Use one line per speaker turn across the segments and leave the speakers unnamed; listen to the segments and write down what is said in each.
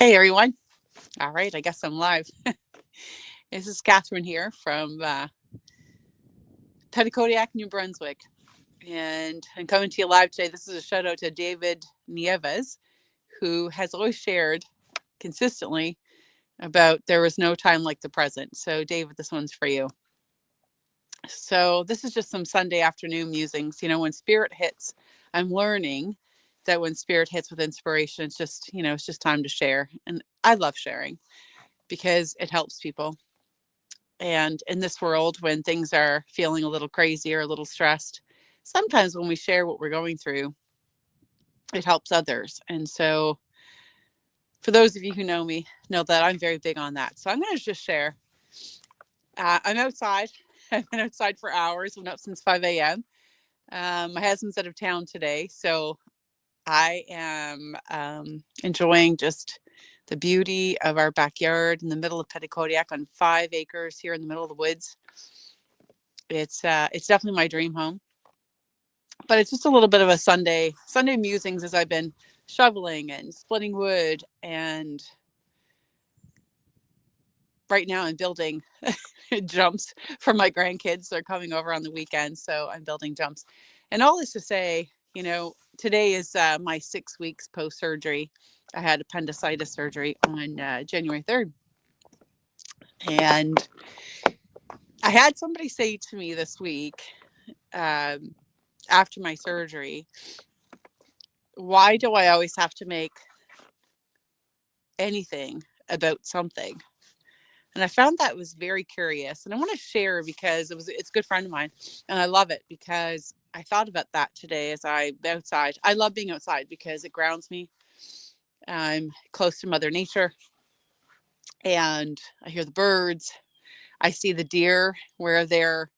Hey everyone. All right, I guess I'm live. This is Catherine here from Petitcodiac, New Brunswick. And I'm coming to you live today. This is a shout out to David Nieves, who has always shared consistently about there was no time like the present. So, David, this one's for you. So, this is just some Sunday afternoon musings. When spirit hits, I'm learning that when spirit hits with inspiration, it's just time to share. And I love sharing because it helps people. And in this world, when things are feeling a little crazy or a little stressed, sometimes when we share what we're going through, it helps others. And so, for those of you who know me, know that I'm very big on that. So, I'm going to just share. I'm outside. I've been outside for hours. I've been up since 5 a.m. My husband's out of town today. So, I am enjoying just the beauty of our backyard in the middle of Petitcodiac on 5 acres here in the middle of the woods. It's definitely my dream home, but it's just a little bit of a Sunday musings as I've been shoveling and splitting wood, and right now I'm building jumps for my grandkids. They're coming over on the weekend, so I'm building jumps. And all this to say, today is my 6 weeks post surgery. I had appendicitis surgery on January 3rd, and I had somebody say to me this week, after my surgery, why do I always have to make anything about something? And I found that was very curious, and I want to share because it's a good friend of mine, and I love it because I thought about that today as I'm outside. I love being outside because it grounds me. I'm close to Mother Nature, and I hear the birds. I see the deer where they're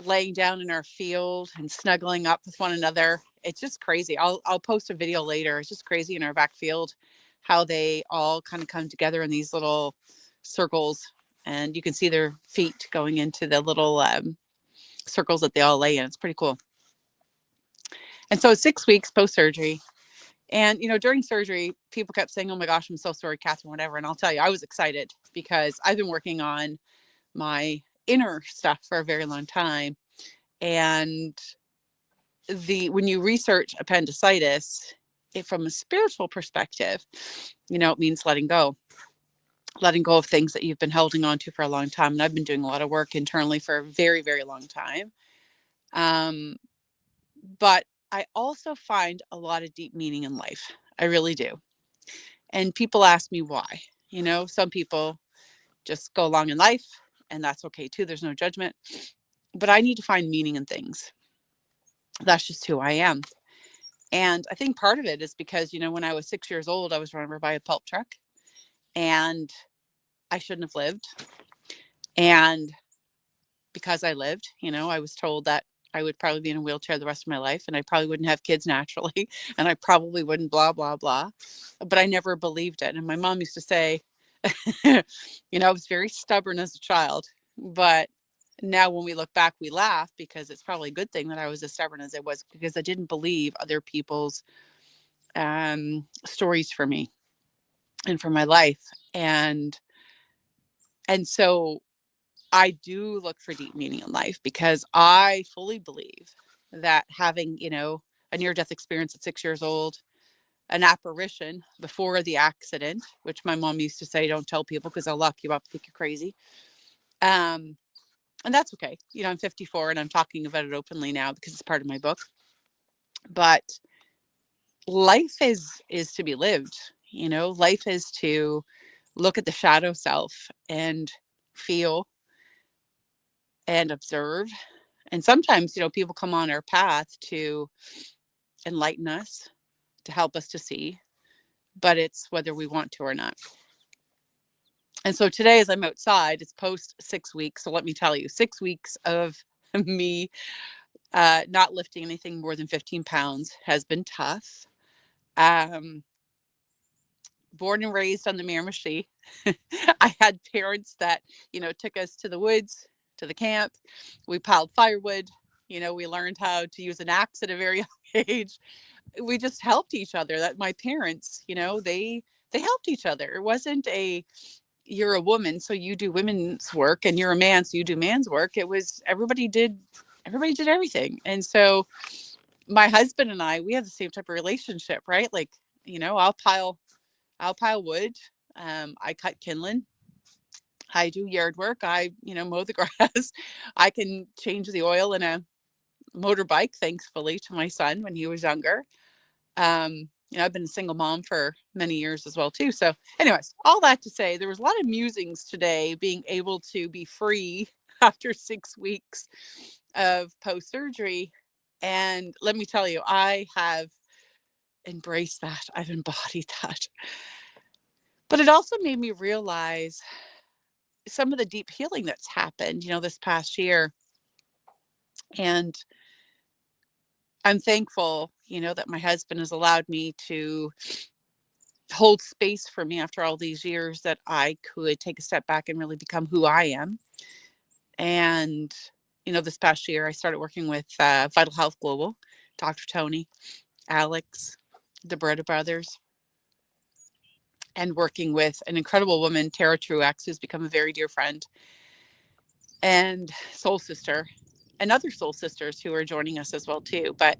laying down in our field and snuggling up with one another. It's just crazy. I'll post a video later. It's just crazy in our back field how they all kind of come together in these little circles, and you can see their feet going into the little circles that they all lay in. It's pretty cool. And so 6 weeks post surgery, and during surgery, people kept saying, "Oh my gosh, I'm so sorry, Catherine," whatever. And I'll tell you, I was excited because I've been working on my inner stuff for a very long time. And when you research appendicitis, from a spiritual perspective, it means letting go of things that you've been holding on to for a long time. And I've been doing a lot of work internally for a very, very long time. But I also find a lot of deep meaning in life. I really do. And people ask me why. Some people just go along in life, and that's okay too. There's no judgment. But I need to find meaning in things. That's just who I am. And I think part of it is because, when I was 6 years old, I was run over by a pulp truck, and I shouldn't have lived. And because I lived, I was told that I would probably be in a wheelchair the rest of my life, and I probably wouldn't have kids naturally, and I probably wouldn't blah, blah, blah. But I never believed it. And my mom used to say, I was very stubborn as a child, but now when we look back, we laugh because it's probably a good thing that I was as stubborn as I was, because I didn't believe other people's stories for me and for my life. And so I do look for deep meaning in life because I fully believe that having, a near-death experience at 6 years old, an apparition before the accident, which my mom used to say, don't tell people because they'll lock you up, think you're crazy. And that's okay. I'm 54 and I'm talking about it openly now because it's part of my book. But life is to be lived. Life is to look at the shadow self and feel and observe. And sometimes, people come on our path to enlighten us, to help us to see, but it's whether we want to or not. And so today, as I'm outside, it's post 6 weeks. So let me tell you, 6 weeks of me not lifting anything more than 15 pounds has been tough. Born and raised on the Miramichi. I had parents that, took us to the woods, to the camp. We piled firewood. We learned how to use an axe at a very young age. We just helped each other. That my parents, they they helped each other. It wasn't you're a woman, so you do women's work, and you're a man, so you do man's work. It was everybody did everything. And so my husband and I, we have the same type of relationship, right? Like, I'll pile wood. I cut kindling. I do yard work. I, mow the grass. I can change the oil in a motorbike, thankfully, to my son when he was younger. I've been a single mom for many years as well, too. So anyways, all that to say, there was a lot of musings today, being able to be free after 6 weeks of post-surgery. And let me tell you, I have embraced that. I've embodied that. But it also made me realize some of the deep healing that's happened, this past year. And I'm thankful, that my husband has allowed me to hold space for me after all these years, that I could take a step back and really become who I am. And, this past year, I started working with Vital Health Global, Dr. Tony, Alex, the Beretta brothers, and working with an incredible woman, Tara Truex, who's become a very dear friend, and soul sister, and other soul sisters who are joining us as well, too. But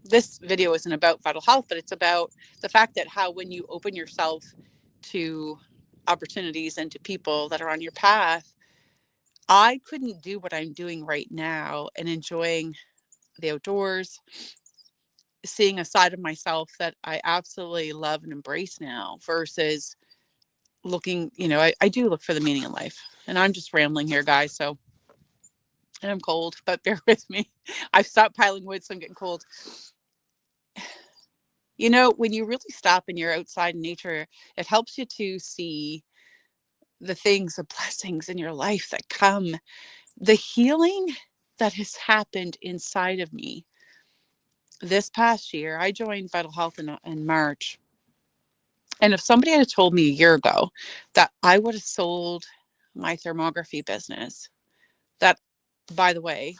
this video isn't about vital health, but it's about the fact that how when you open yourself to opportunities and to people that are on your path, I couldn't do what I'm doing right now and enjoying the outdoors, seeing a side of myself that I absolutely love and embrace now, versus looking, I do look for the meaning in life. And I'm just rambling here, guys. So, and I'm cold, but bear with me. I've stopped piling wood, so I'm getting cold. When you really stop and you're outside in nature, it helps you to see the things, the blessings in your life that come, the healing that has happened inside of me. This past year, I joined Vital Health in March. And if somebody had told me a year ago that I would have sold my thermography business, that, by the way,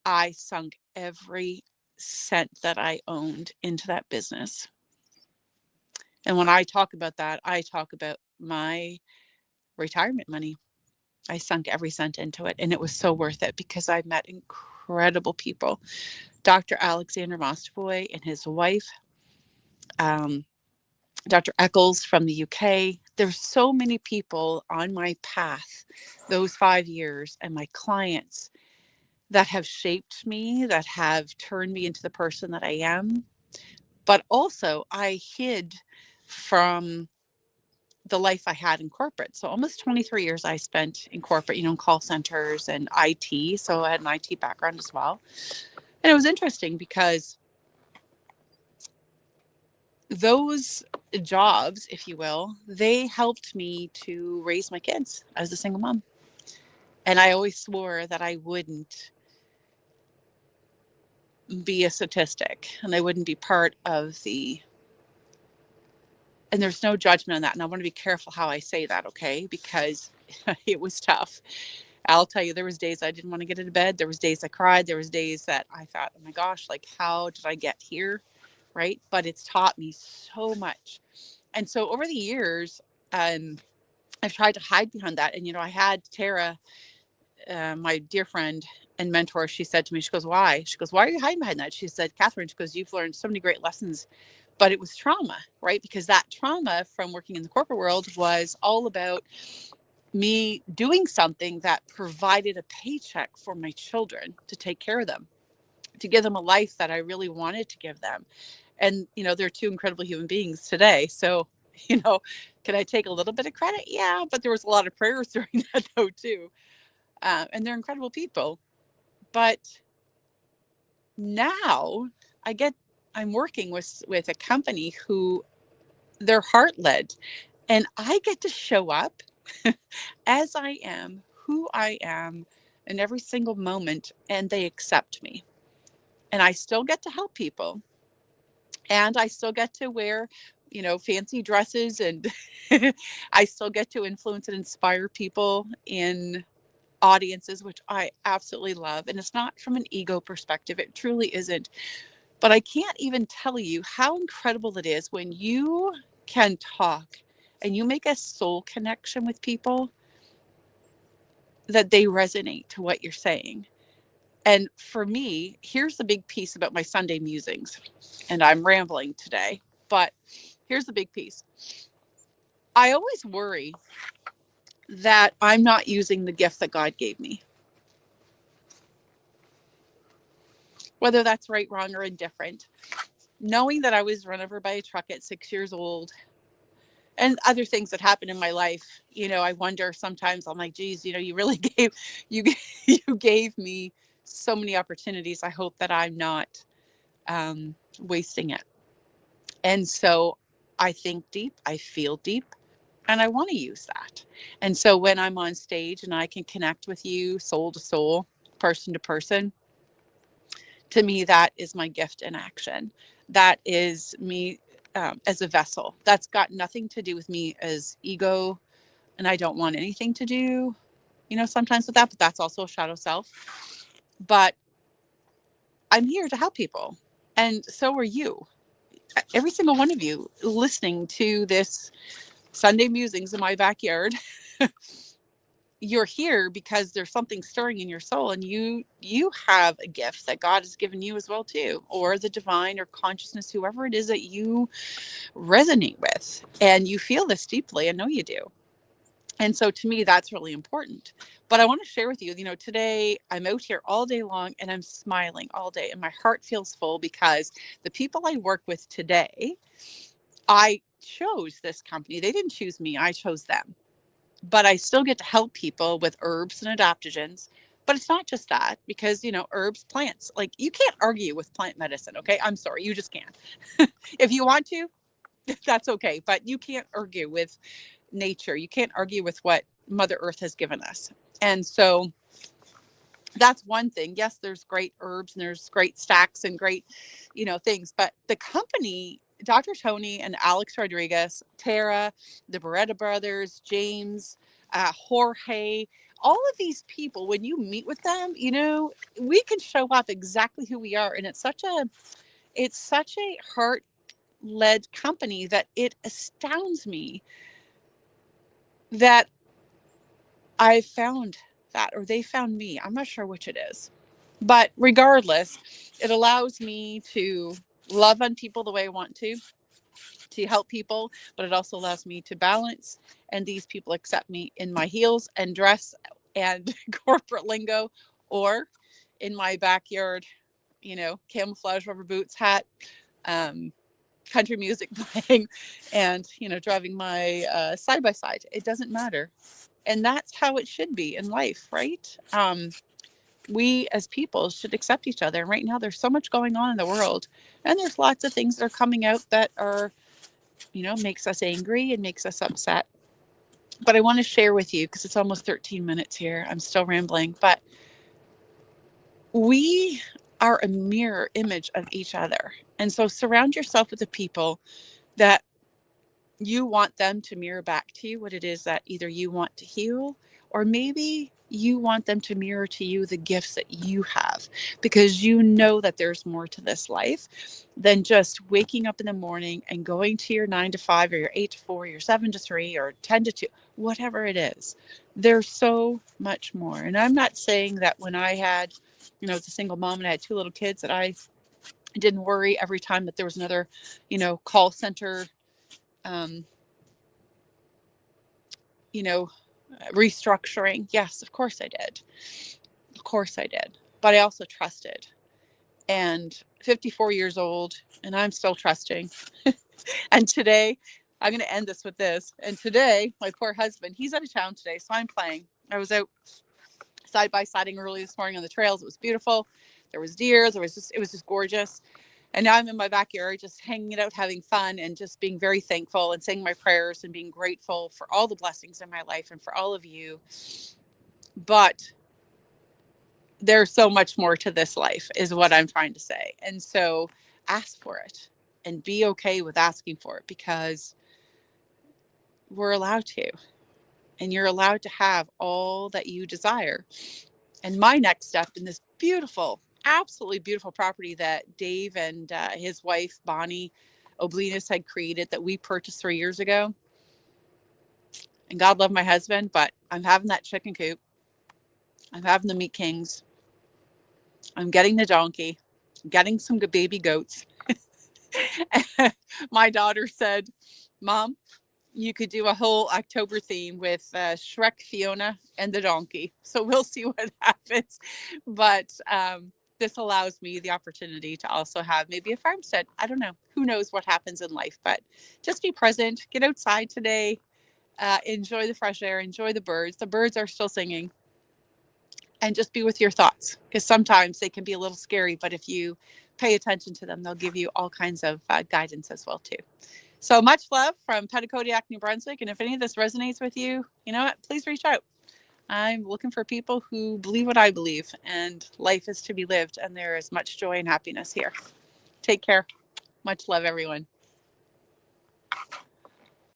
I sunk every cent that I owned into that business. And when I talk about that, I talk about my retirement money. I sunk every cent into it, and it was so worth it because I met incredible people. Dr. Alexander Mostovoy and his wife, Dr. Eccles from the UK. There's so many people on my path those 5 years, and my clients that have shaped me, that have turned me into the person that I am. But also, I hid from the life I had in corporate. So almost 23 years I spent in corporate, in call centers and IT. So I had an IT background as well. And it was interesting because those jobs, if you will, they helped me to raise my kids. I was a single mom. And I always swore that I wouldn't be a statistic and I wouldn't be part of and there's no judgment on that. And I want to be careful how I say that, okay? Because it was tough. I'll tell you, there was days I didn't want to get into bed. There was days I cried. There was days that I thought, oh my gosh, like, how did I get here? Right? But it's taught me so much. And so over the years, I've tried to hide behind that. And, I had Tara, my dear friend and mentor, she said to me, she goes, why? She goes, why are you hiding behind that? She said, Catherine, she goes, you've learned so many great lessons, but it was trauma, right? Because that trauma from working in the corporate world was all about me doing something that provided a paycheck for my children to take care of them, to give them a life that I really wanted to give them. And, they're two incredible human beings today. So, can I take a little bit of credit? Yeah, but there was a lot of prayers during that though, too. And they're incredible people. But now I'm working with a company who they're heart led, and I get to show up as I am, who I am in every single moment, and they accept me. And I still get to help people, and I still get to wear, fancy dresses, and I still get to influence and inspire people in audiences, which I absolutely love. And it's not from an ego perspective. It truly isn't. But I can't even tell you how incredible it is when you can talk and you make a soul connection with people, that they resonate to what you're saying. And for me, here's the big piece about my Sunday musings. And I'm rambling today, but here's the big piece. I always worry that I'm not using the gift that God gave me. Whether that's right, wrong, or indifferent. Knowing that I was run over by a truck at 6 years old and other things that happened in my life, I wonder sometimes, I'm like, geez, you really you, you gave me so many opportunities. I hope that I'm not wasting it. And so I think deep, I feel deep, and I want to use that. And so when I'm on stage and I can connect with you soul to soul, person to person, to me, that is my gift in action. That is me as a vessel. That's got nothing to do with me as ego. And I don't want anything to do, sometimes with that, but that's also a shadow self. But I'm here to help people. And so are you. Every single one of you listening to this Sunday musings in my backyard. You're here because there's something stirring in your soul, and you have a gift that God has given you as well too, or the divine or consciousness, whoever it is that you resonate with, and you feel this deeply. I know you do. And so to me, that's really important. But I want to share with you, today I'm out here all day long and I'm smiling all day and my heart feels full because the people I work with today, I chose this company. They didn't choose me, I chose them. But I still get to help people with herbs and adaptogens. But it's not just that, because, herbs, plants, like you can't argue with plant medicine. Okay. I'm sorry. You just can't. If you want to, that's okay. But you can't argue with nature. You can't argue with what Mother Earth has given us. And so that's one thing. Yes, there's great herbs and there's great stacks and great, things. But the company, Dr. Tony and Alex Rodriguez, Tara, the Beretta brothers, James, Jorge, all of these people, when you meet with them, we can show up exactly who we are. And it's such a heart-led company that it astounds me that I found that, or they found me. I'm not sure which it is. But regardless, it allows me to love on people the way I want to help people, but it also allows me to balance. And these people accept me in my heels and dress and corporate lingo, or in my backyard, camouflage rubber boots, hat, country music playing, and, driving my side by side. It doesn't matter. And that's how it should be in life, right? We as people should accept each other. And right now, there's so much going on in the world, and there's lots of things that are coming out that are, makes us angry and makes us upset. But I want to share with you, because it's almost 13 minutes here. I'm still rambling, but we are a mirror image of each other. And so surround yourself with the people that you want them to mirror back to you what it is that either you want to heal, or maybe you want them to mirror to you the gifts that you have, because you know that there's more to this life than just waking up in the morning and going to your 9 to 5 or your 8 to 4, your 7 to 3 or 10 to 2, whatever it is. There's so much more. And I'm not saying that when I had, as a single mom and I had 2 little kids, that I didn't worry every time that there was another, call center restructuring. Yes, of course I did. Of course I did. But I also trusted. And 54 years old, and I'm still trusting. And today, I'm going to end this with this. And today, my poor husband, he's out of town today, so I'm playing. I was out side by siding early this morning on the trails. It was beautiful. There was deer. It was just gorgeous. And now I'm in my backyard, just hanging it out, having fun, and just being very thankful and saying my prayers and being grateful for all the blessings in my life and for all of you. But there's so much more to this life, is what I'm trying to say. And so ask for it and be okay with asking for it, because we're allowed to, and you're allowed to have all that you desire. And my next step in this beautiful, absolutely beautiful property that Dave and his wife, Bonnie, Oblinus had created that we purchased 3 years ago. And God love my husband, but I'm having that chicken coop. I'm having the Meat Kings. I'm getting the donkey. I'm getting some good baby goats. My daughter said, Mom, you could do a whole October theme with Shrek, Fiona, and the donkey. So we'll see what happens. But this allows me the opportunity to also have maybe a farmstead. I don't know. Who knows what happens in life, but just be present. Get outside today. Enjoy the fresh air. Enjoy the birds. The birds are still singing. And just be with your thoughts, because sometimes they can be a little scary, but if you pay attention to them, they'll give you all kinds of guidance as well too. So much love from Petitcodiac, New Brunswick. And if any of this resonates with you, you know what, please reach out. I'm looking for people who believe what I believe, and life is to be lived, and there is much joy and happiness here. Take care. Much love, everyone.